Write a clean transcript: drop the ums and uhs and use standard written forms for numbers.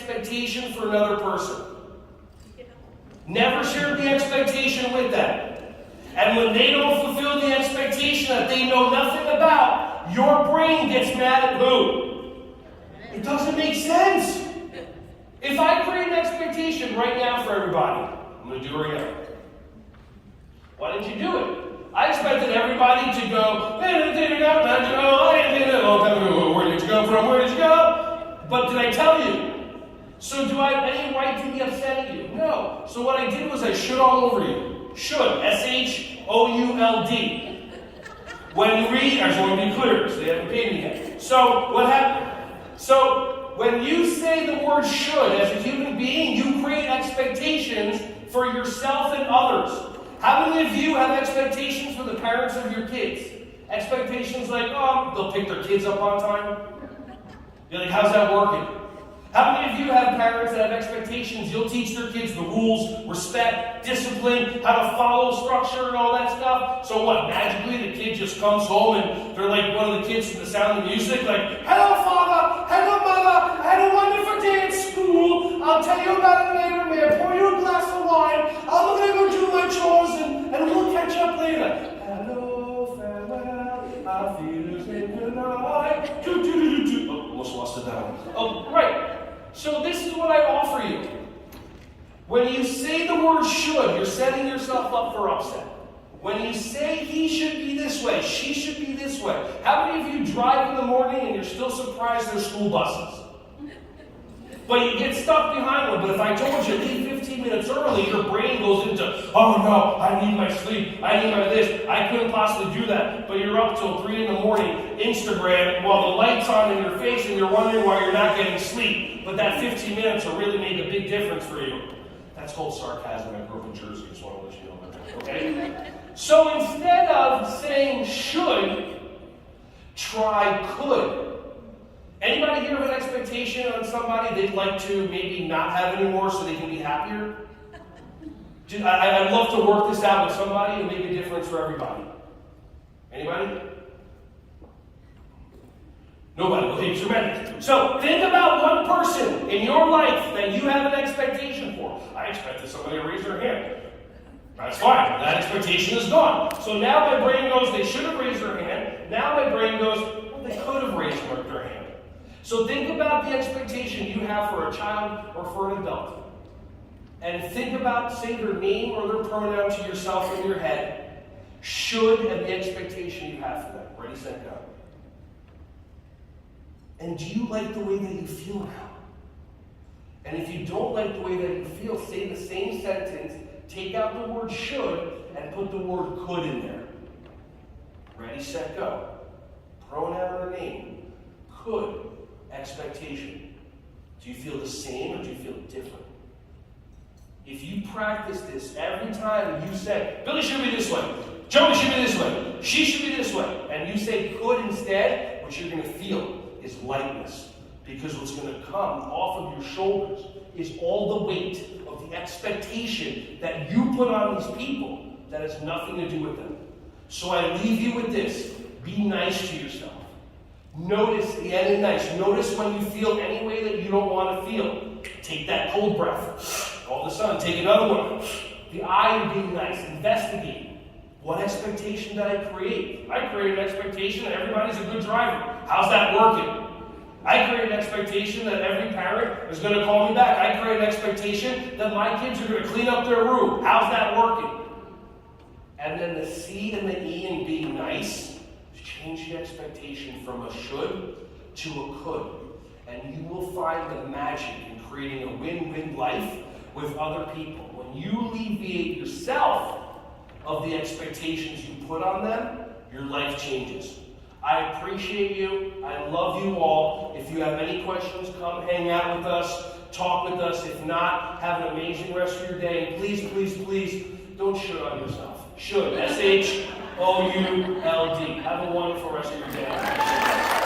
expectation for another person. Never share the expectation with them. And when they don't fulfill the expectation that they know nothing about, your brain gets mad at who? It doesn't make sense. If I create an expectation right now for everybody, I'm going to do it right now. Why didn't you do it? I expected everybody to go, where did you go from? Where did you go? But did I tell you? So do I have any right to be upset at you? No. So what I did was I should all over you. Should. S-H-O-U-L-D. When we, I just want to be clear, so they haven't paid me yet. So what happened? So when you say the word should as a human being, you create expectations for yourself and others. How many of you have expectations for the parents of your kids? Expectations like, oh, they'll pick their kids up on time. You're like, how's that working? How many of you have parents that have expectations you'll teach their kids the rules, respect, discipline, how to follow structure and all that stuff? So what, magically the kid just comes home and they're like one of the kids from The Sound of Music, like, hello father, hello mother, I had a wonderful day at school, I'll tell you about it later, may I pour you a glass of wine, I'm going to go do my chores and we'll catch up later. Hello, farewell, I feel as in the night. Oh, almost lost it down. Oh, right. So this is what I offer you. When you say the word should, you're setting yourself up for upset. When you say he should be this way, she should be this way. How many of you drive in the morning and you're still surprised there's school buses? But you get stuck behind one. But if I told you leave 15 minutes early, your brain goes into, oh no, I need my sleep, I need my this, I couldn't possibly do that. But you're up till 3 in the morning, Instagram, while the light's on in your face and you're wondering why you're not getting sleep. But that 15 minutes will really make a big difference for you. That's called sarcasm. I grew up in Jersey, just want to let you know about that, okay? So instead of saying should, try could. Anybody here have an expectation on somebody they'd like to maybe not have anymore so they can be happier? I'd love to work this out with somebody and make a difference for everybody. Anybody? Nobody. Okay, tremendous. So think about one person in your life that you have an expectation for. I expected somebody to raise their hand. That's fine. That expectation is gone. So now my brain goes, they should have raised their hand. Now my brain goes, well, they could have raised their hand. So think about the expectation you have for a child or for an adult. And think about, say their name or their pronoun to yourself in your head. Should and the expectation you have for them. Ready, set, go. And do you like the way that you feel now? And if you don't like the way that you feel, say the same sentence, take out the word should, and put the word could in there. Ready, set, go. Pronoun or name. Could. Expectation. Do you feel the same or do you feel different? If you practice this every time you say, Billy should be this way, Joey should be this way, she should be this way, and you say could instead, what you're going to feel is lightness. Because what's going to come off of your shoulders is all the weight of the expectation that you put on these people that has nothing to do with them. So I leave you with this. Be nice to yourself. Notice the end of nice. Notice when you feel any way that you don't want to feel. Take that cold breath. All of a sudden, take another one. The eye of being nice. Investigate. What expectation did I create? I created an expectation that everybody's a good driver. How's that working? I created an expectation that every parent is going to call me back. I created an expectation that my kids are going to clean up their room. How's that working? And then the C and the E in being nice, change the expectation from a should to a could. And you will find the magic in creating a win-win life with other people. When you alleviate yourself of the expectations you put on them, your life changes. I appreciate you. I love you all. If you have any questions, come hang out with us, talk with us. If not, have an amazing rest of your day. And please, please, please, don't should on yourself. Should. S-H-O-U-L-D. Have a wonderful rest of your day.